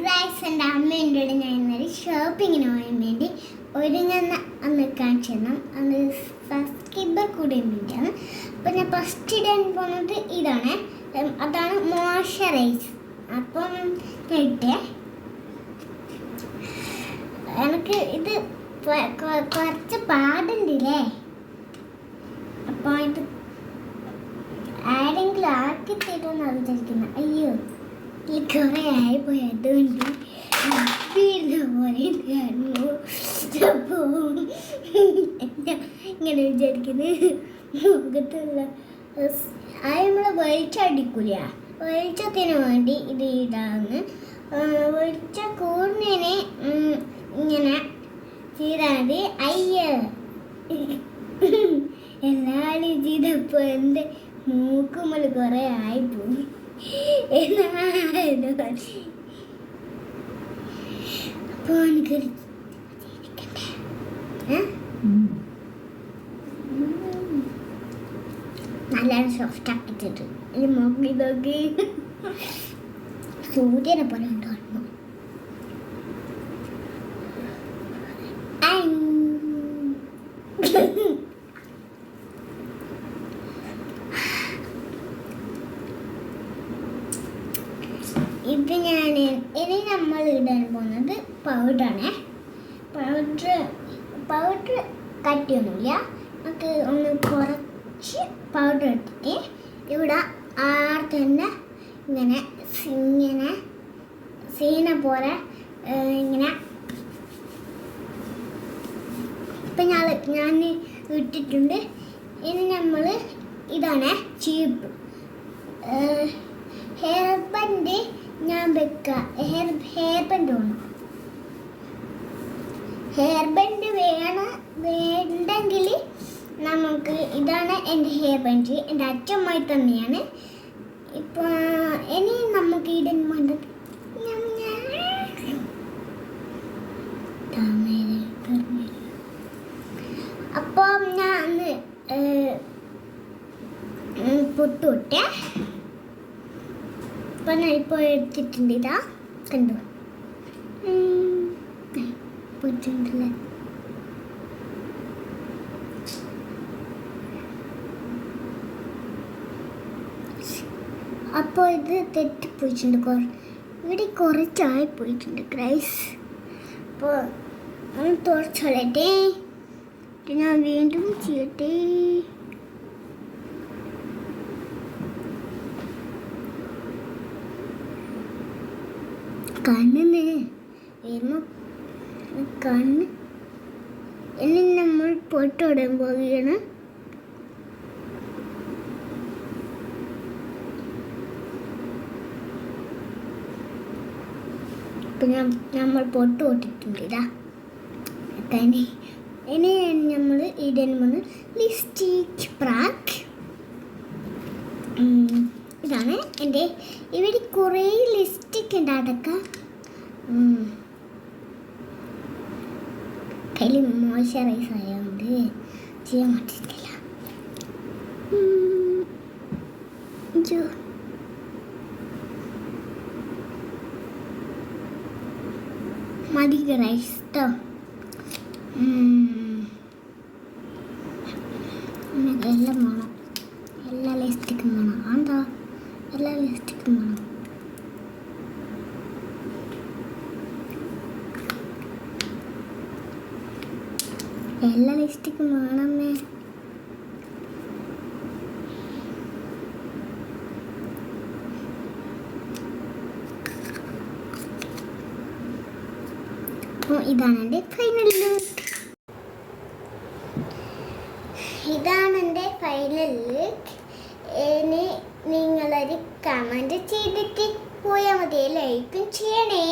Guys എൻ്റെ അമ്മേൻ്റെ ഞാൻ ഇന്നലെ ഷോപ്പിങ്ങിന് പോകാൻ വേണ്ടി ഒരുങ്ങുന്ന അന്ന് കാണിച്ചു തരണം. അന്ന് സബ്സ്ക്രൈബർ കൂടാൻ വേണ്ടിയാണ്. അപ്പം ഞാൻ ഫസ്റ്റ് ഇടാൻ പോകുന്നത് ഇതാണ്. അതാണ് മോയ്സ്ചറൈസ്. അപ്പം ഇട്ടേ എനിക്ക് ഇത് കുറച്ച് പാടുണ്ടില്ലേ. അപ്പോൾ ഇത് ആരെങ്കിലും ആക്കി തരുമെന്നാണ് വിചാരിക്കുന്നത്. അയ്യോ കുറേ ആയിപ്പോയി, അതുകൊണ്ട് ഇങ്ങനെ വിചാരിക്കുന്നത് മുഖത്തുള്ള നമ്മൾ വെളിച്ചടിക്കൂല. വെളിച്ചത്തിന് വേണ്ടി ഇത് ഇടാന്ന്. വെളിച്ച കൂടുന്നതിന് ഇങ്ങനെ ചെയ്താൽ മതി. അയ്യോ എല്ലാവരും ചെയ്തപ്പോൾ എൻ്റെ മൂക്കുമ്പോൾ കുറേ ആയിപ്പോയി. അപ്പോൾ എനിക്ക് നല്ലോണം സോഫ്റ്റ് ആക്കിച്ചിട്ട് ഇനി നോക്കി നോക്കി സൂര്യനെ പോലെ ഉണ്ടായിരുന്നു. ഇത് ഇനി നമ്മൾ ഇടാൻ പോകുന്നത് പൗഡറാണ്. പൗഡർ കട്ടിയൊന്നുമില്ല. നമുക്ക് ഒന്ന് കുറച്ച് പൗഡർ ഇട്ടിട്ട് ഇവിടെ തന്നെ ഇങ്ങനെ സീന പോലെ ഇങ്ങനെ ഇപ്പം ഞാൻ ഇട്ടിട്ടുണ്ട്. ഇനി നമ്മൾ ഇതാണ് ചീപ്പ് ഹെയർ ബാൻഡ് ഞാൻ വെക്കാം. ഹെയർ ബാൻഡ് വേണം. ഹെയർ ബാൻഡ് വേണ്ടെങ്കിൽ നമുക്ക് ഇതാണ് എൻ്റെ ഹെയർ ബാൻഡ്. എൻ്റെ അച്ഛമ്മായി തന്നെയാണ്. ഇപ്പോൾ ഇനി നമുക്ക് ഇടാൻ വേണ്ടത് അപ്പോൾ ഞാൻ പൊട്ടുവിട്ടേ. അപ്പം ഞാൻ ഇപ്പോൾ എടുത്തിട്ടുണ്ട്. ഇതാ കണ്ടു പോയിട്ടുണ്ടല്ലേ. അപ്പോൾ ഇത് തെറ്റിപ്പോയിട്ടുണ്ട്. ഇവിടെ കുറച്ചായി പോയിട്ടുണ്ട് ഗൈസ്. അപ്പോൾ തുറച്ചോളട്ടെ. ഞാൻ വീണ്ടും ചെയ്യട്ടെ. കണ്ണിന് കണ്ണ് ഇനി നമ്മൾ പൊട്ടിടാൻ പോവുകയാണ്. ഇപ്പം നമ്മൾ പൊട്ട് പൊട്ടിട്ടുണ്ട്. ഇതാ ഇനി നമ്മൾ ഇടാൻ പോകുന്ന ലിപ്സ്റ്റിക് പ്രാക്ക്. ഇതാണ് എൻ്റെ. ഇവിടെ കുറേ ലിപ്സ്റ്റിക് ഉണ്ട് അടക്കം. കയ്യിൽ മോയ്സ്ചറൈസ് ആയതുകൊണ്ട് ചെയ്യാൻ പറ്റിയിട്ടില്ല. മതി റൈസ് കേട്ടോ. എല്ലാം വേണം. എല്ലാ ലിപ്സ്റ്റിക്കും വേണം. എന്താ എല്ലാ ലിപ്സ്റ്റിക്കും വേണം. എല്ലാ ലിപ്സ്റ്റിക്കും വേണമേ. ഇതാണ് എൻ്റെ ഫൈനൽ ലുക്ക്. ഇതാണ് എൻ്റെ ഫൈനൽ ലുക്ക്. ഇനി നിങ്ങളൊരു കമൻറ്റ് ചെയ്തിട്ട് പോയാൽ മതി. ലൈക്കും ചെയ്യണേ.